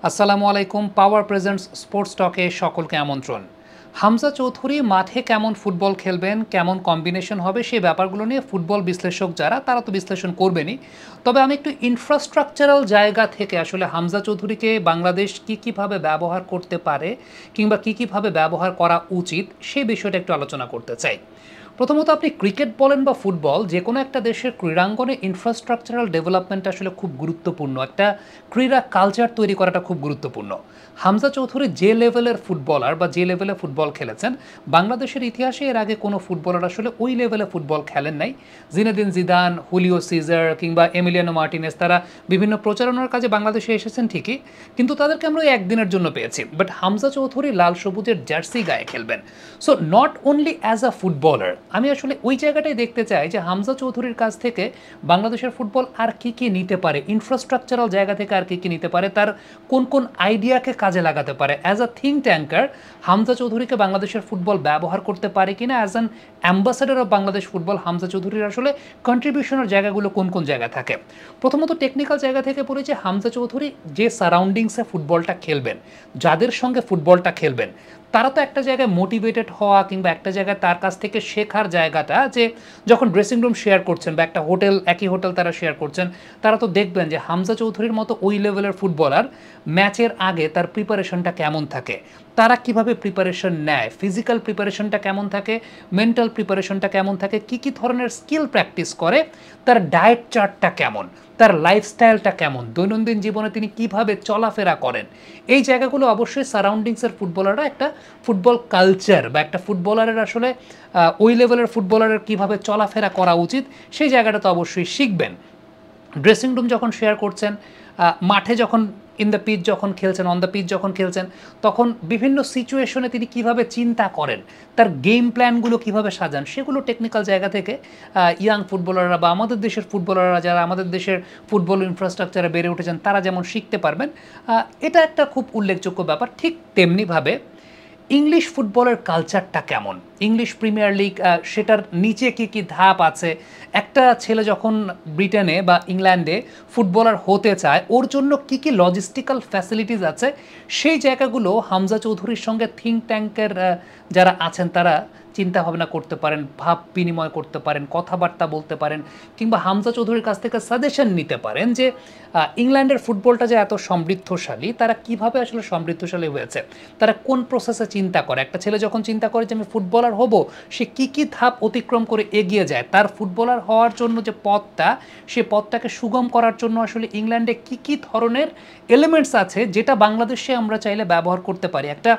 আসসালামু আলাইকুম। পাওয়ার presents sports টকে সকলকে আমন্ত্রণ। হামজা চৌধুরী মাঠে কেমন ফুটবল খেলবেন, কেমন কম্বিনেশন হবে সেই ব্যাপারগুলো নিয়ে ফুটবল বিশ্লেষক যারা তারা তো বিশ্লেষণ করবেনই। তবে আমি একটু ইনফ্রাস্ট্রাকচারাল জায়গা থেকে আসলে হামজা চৌধুরীকে বাংলাদেশ কীভাবে ব্যবহার করতে পারে কিংবা কীভাবে ব্যবহার করা উচিত সেই বিষয়টা একটু আলোচনা করতে চাই। প্রথমত আপনি ক্রিকেট বলেন বা ফুটবল, যে কোনো একটা দেশের ক্রীড়াঙ্গনে ইনফ্রাস্ট্রাকচারাল ডেভেলপমেন্ট আসলে খুব গুরুত্বপূর্ণ। একটা ক্রীড়া কালচার তৈরি করাটা খুব গুরুত্বপূর্ণ। হামজা চৌধুরী যে লেভেলের ফুটবলার বা যে লেভেলে ফুটবল খেলেছেন, বাংলাদেশের ইতিহাসে এর আগে কোনো ফুটবলার আসলে ওই লেভেলে ফুটবল খেলেন নাই। জিনেদিন জিদান, হুলিও সিজার কিংবা এমিলিয়ানো মার্টিনেস তারা বিভিন্ন প্রচারণার কাজে বাংলাদেশে এসেছেন ঠিকই, কিন্তু তাদেরকে আমরা ওই একদিনের জন্য পেয়েছি। বাট হামজা চৌধুরী লাল সবুজের জার্সি গায়ে খেলবেন। So not only as a footballer, আমি আসলে ওই জায়গাটাই দেখতে চাই যে হামজা চৌধুরীর কাছ থেকে বাংলাদেশের ফুটবল আর কী নিতে পারে, ইনফ্রাস্ট্রাকচারাল জায়গা থেকে আর কী নিতে পারে, তার কোন কোন আইডিয়াকে কাজে লাগাতে পারে। As a think tanker Hamza চৌধুরীকে বাংলাদেশের ফুটবল ব্যবহার করতে পারে কিনা, as an ambassador of Bangladesh football Hamza চৌধুরীর আসলে কন্ট্রিবিউশনের জায়গাগুলো কোন কোন জায়গা থাকে। প্রথমত টেকনিক্যাল জায়গা থেকে পড়ে যে হামজা চৌধুরী যে সারাউন্ডিংসে ফুটবলটা খেলবেন, যাদের সঙ্গে ফুটবলটা খেলবেন, তারা তো একটা জায়গায় মোটিভেটেড হওয়া কিংবা একটা জায়গায় তার কাছ থেকে শেখার জায়গাটা, যে যখন ড্রেসিং রুম শেয়ার করছেন বা একটা হোটেল, একই হোটেল তারা শেয়ার করছেন, তারা তো দেখবেন যে হামজা চৌধুরীর মতো ওই লেভেলের ফুটবলার ম্যাচের আগে তার প্রিপারেশনটা কেমন থাকে, তারা কিভাবে প্রিপারেশন নেয়, ফিজিক্যাল প্রিপারেশনটা কেমন থাকে, মেন্টাল প্রিপারেশনটা কেমন থাকে, কী ধরনের স্কিল প্র্যাকটিস করে, তার ডায়েট চার্টটা কেমন, তার লাইফস্টাইলটা কেমন, দৈনন্দিন জীবনে তিনি কিভাবে চলাফেরা করেন, এই জায়গাগুলো অবশ্যই সারাউন্ডিংসের ফুটবলাররা একটা ফুটবল কালচার বা একটা ফুটবলারের আসলে ওই লেভেলের ফুটবলারের কিভাবে চলাফেরা করা উচিত সেই জায়গাটা তো অবশ্যই শিখবেন। ড্রেসিং রুম যখন শেয়ার করছেন, মাঠে যখন ইন দ্য পিচ যখন খেলছেন, অন দ্য পিচ যখন খেলছেন, তখন বিভিন্ন সিচুয়েশনে তিনি কিভাবে চিন্তা করেন, তার গেম প্ল্যানগুলো কিভাবে সাজান, সেগুলো টেকনিক্যাল জায়গা থেকে ইয়াং ফুটবলাররা বা আমাদের দেশের ফুটবলাররা যারা আমাদের দেশের ফুটবল ইনফ্রাস্ট্রাকচারে বেড়ে উঠেছেন তারা যেমন শিখতে পারবেন, এটা একটা খুব উল্লেখযোগ্য ব্যাপার। ঠিক তেমনিভাবে ইংলিশ ফুটবলের কালচারটা কেমন, ইংলিশ প্রিমিয়ার লিগ সেটার নিচে কী ধাপ আছে, একটা ছেলে যখন ব্রিটেনে বা ইংল্যান্ডে ফুটবলার হতে চায় ওর জন্য কী লজিস্টিক্যাল ফ্যাসিলিটিস আছে, সেই জায়গাগুলো হামজা চৌধুরীর সঙ্গে থিঙ্ক ট্যাঙ্কের যারা আছেন তারা চিন্তা ভাবনা করতে পারেন, ভাব বিনিময় করতে পারেন, কথাবার্তা বলতে পারেন, কিংবা হামজা চৌধুরীর কাছ থেকে সাজেশন নিতে পারেন যে ইংল্যান্ডের ফুটবলটা যে এত সমৃদ্ধশালী, তারা কিভাবে আসলে সমৃদ্ধশালী হয়েছে, তারা কোন প্রসেসে চিন্তা করে। একটা ছেলে যখন চিন্তা করে যে আমি ফুটবলার হব, সে কী ধাপ অতিক্রম করে এগিয়ে যায়, তার ফুটবলার হওয়ার জন্য যে পথটা, সে পথটাকে সুগম করার জন্য আসলে ইংল্যান্ডে কী ধরনের এলিমেন্টস আছে যেটা বাংলাদেশে আমরা চাইলে ব্যবহার করতে পারি। একটা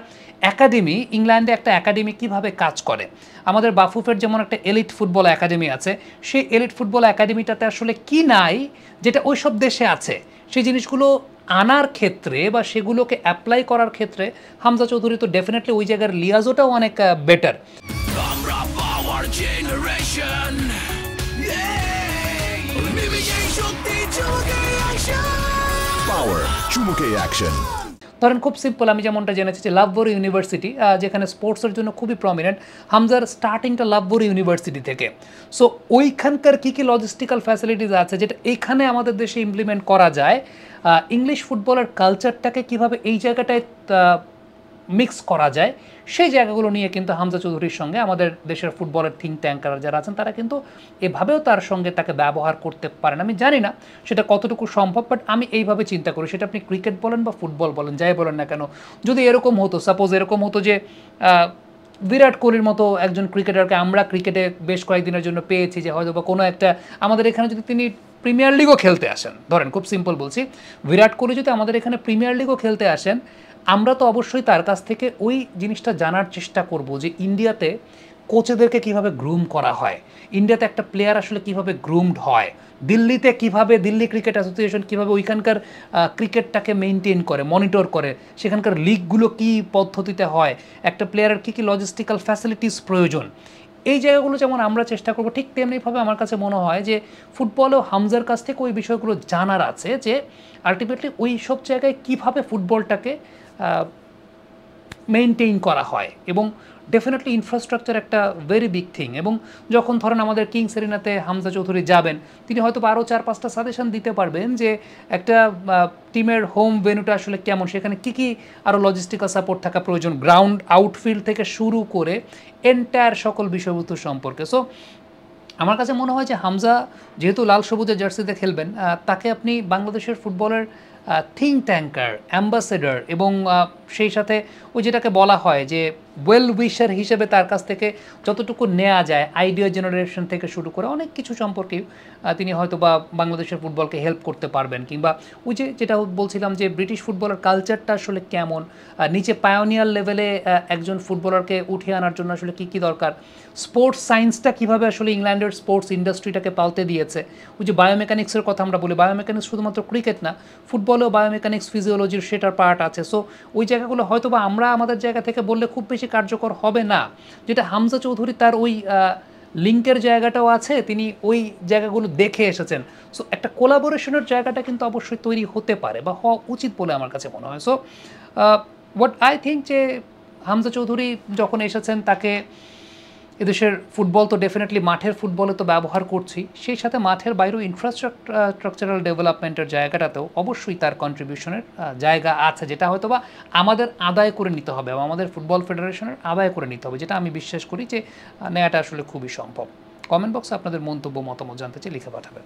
একাডেমি, ইংল্যান্ডে একটা একাডেমি কিভাবে কাজ করে, আমাদের বাফুফের যেমন একটা এলিট ফুটবল একাডেমি আছে, সেই এলিট ফুটবল একাডেমিটাতে আসলে কি নাই যেটা ওই সব দেশে আছে, সেই জিনিসগুলো আনার ক্ষেত্রে বা সেগুলোকে অ্যাপ্লাই করার ক্ষেত্রে হামজা চৌধুরী তো ডেফিনেটলি ওই জায়গার লিয়াজোটাও অনেক বেটার। ধরেন খুব সিম্পল, আমি যেমনটা জেনেছি যে লাভবরি ইউনিভার্সিটি, যেখানে স্পোর্টসের জন্য খুবই প্রমিনেন্ট, হামজার স্টার্টিংটা লাভবরি ইউনিভার্সিটি থেকে। সো ওইখানকার কী লজিস্টিক্যাল ফ্যাসিলিটিস আছে যেটা এইখানে আমাদের দেশে ইমপ্লিমেন্ট করা যায়, ইংলিশ ফুটবলের কালচারটাকে কিভাবে এই জায়গাটায় মিক্স করা যায়, সেই জায়গাগুলো নিয়ে কিন্তু হামজা চৌধুরীর সঙ্গে আমাদের দেশের ফুটবলের থিঙ্ক ট্যাঙ্কার যারা আছেন তারা কিন্তু এভাবেও তার সঙ্গে তাকে ব্যবহার করতে পারেন। আমি জানি না সেটা কতটুকু সম্ভব, বাট আমি এইভাবে চিন্তা করি। সেটা আপনি ক্রিকেট বলেন বা ফুটবল বলেন, যাই বলেন না কেন, যদি এরকম হতো, সাপোজ এরকম হতো যে বিরাট কোহলির মতো একজন ক্রিকেটারকে আমরা ক্রিকেটে বেশ কয়েকদিনের জন্য পেয়েছি, যে হয়তো বা কোনো একটা আমাদের এখানে যদি তিনি প্রিমিয়ার লিগও খেলতে আসেন, ধরেন খুব সিম্পল বলছি, বিরাট কোহলি যদি আমাদের এখানে প্রিমিয়ার লিগও খেলতে আসেন, আমরা তো অবশ্যই তার কাছ থেকে ওই জিনিসটা জানার চেষ্টা করব যে ইন্ডিয়াতে কোচেদেরকে কিভাবে গ্রুম করা হয়, ইন্ডিয়াতে একটা প্লেয়ার আসলে কিভাবে গ্রুমড হয়, দিল্লিতে কিভাবে, দিল্লি ক্রিকেট অ্যাসোসিয়েশন কিভাবে ওইখানকার ক্রিকেটটাকে মেনটেন করে, মনিটর করে, সেখানকার লিগগুলো কী পদ্ধতিতে হয়, একটা প্লেয়ারের কী লজিস্টিক্যাল ফ্যাসিলিটিস প্রয়োজন, এই জায়গাগুলো যেমন আমরা চেষ্টা করব, ঠিক তেমনিভাবে আমার কাছে মনে হয় যে ফুটবলেও হামজার কাছ থেকে ওই বিষয়গুলো জানার আছে, যে আলটিমেটলি ওই সব জায়গায় কীভাবে ফুটবলটাকে মেইনটেইন করা হয় এবং ডেফিনেটলি ইনফ্রাস্ট্রাকচার একটা ভেরি বিগ থিং। এবং যখন ধরেন আমাদের কিংস এরিনাতে হামজা চৌধুরী যাবেন, তিনি হয়তো আরও 4-5টা সাজেশন দিতে পারবেন যে একটা টিমের হোম ভেন্যুটা আসলে কেমন, সেখানে কী কী আরও লজিস্টিক্যাল সাপোর্ট থাকা প্রয়োজন, গ্রাউন্ড আউটফিল্ড থেকে শুরু করে এন্টায়ার সকল বিষয়বস্তু সম্পর্কে। সো আমার কাছে মনে হয় যে হামজা যেহেতু লাল সবুজের জার্সিতে খেলবেন, তাকে আপনি বাংলাদেশের ফুটবলের থিঙ্ক ট্যাঙ্কার, অ্যাম্বাসেডর এবং সেই সাথে ওই যেটাকে বলা হয় যে ওয়েল উইশার হিসেবে তার কাছ থেকে যতটুকু নেওয়া যায়, আইডিয়া জেনারেশন থেকে শুরু করে অনেক কিছু সম্পর্কেই তিনি হয়তো বা বাংলাদেশের ফুটবলকে হেল্প করতে পারবেন। কিংবা ওই যে যেটা বলছিলাম যে ব্রিটিশ ফুটবলের কালচারটা আসলে কেমন, নিচে পায়োনিয়ার লেভেলে একজন ফুটবলারকে উঠিয়ে আনার জন্য আসলে কী কী দরকার, স্পোর্টস সায়েন্সটা কীভাবে আসলে ইংল্যান্ডের স্পোর্টস ইন্ডাস্ট্রিটাকে পাল্টে দিয়েছে। ওই যে বায়োমেকানিক্সের কথা আমরা বলি, বায়োমেকানিক্স শুধুমাত্র ক্রিকেট না, ফুটবলেও বায়োমেকানিক্স, ফিজিওলজির সেটার পার্ট আছে। সো ওই জায়গাগুলো হয়তো বা আমরা আমাদের জায়গা থেকে বললে খুব বেশি কার্যকর হবে না, যেটা হামজা চৌধুরী তার ওই লিঙ্কের জায়গাটাও আছে, তিনি ওই জায়গাগুলো দেখে এসেছেন। সো একটা কোলাবোরেশনের জায়গাটা কিন্তু অবশ্যই তৈরি হতে পারে বা হওয়া উচিত বলে আমার কাছে মনে হয়। সো হোয়াট আই থিঙ্ক যে হামজা চৌধুরী যখন এসেছেন, তাকে এদেশের ফুটবল তো ডেফিনেটলি মাঠের ফুটবলে তো ব্যবহার করছি, সেই সাথে মাঠের বাইরেও ইনফ্রাস্ট্রাকচারাল ডেভেলপমেন্টের জায়গাটাতেও অবশ্যই তার কন্ট্রিবিউশনের জায়গা আছে, যেটা হয়তো বা আমাদের আদায় করে নিতে হবে বা আমাদের ফুটবল ফেডারেশনের আদায় করে নিতে হবে, যেটা আমি বিশ্বাস করি যে নেওয়াটা আসলে খুবই সম্ভব। কমেন্ট বক্সে আপনাদের মন্তব্য মতামত জানতে চাই, লিখে পাঠাবেন।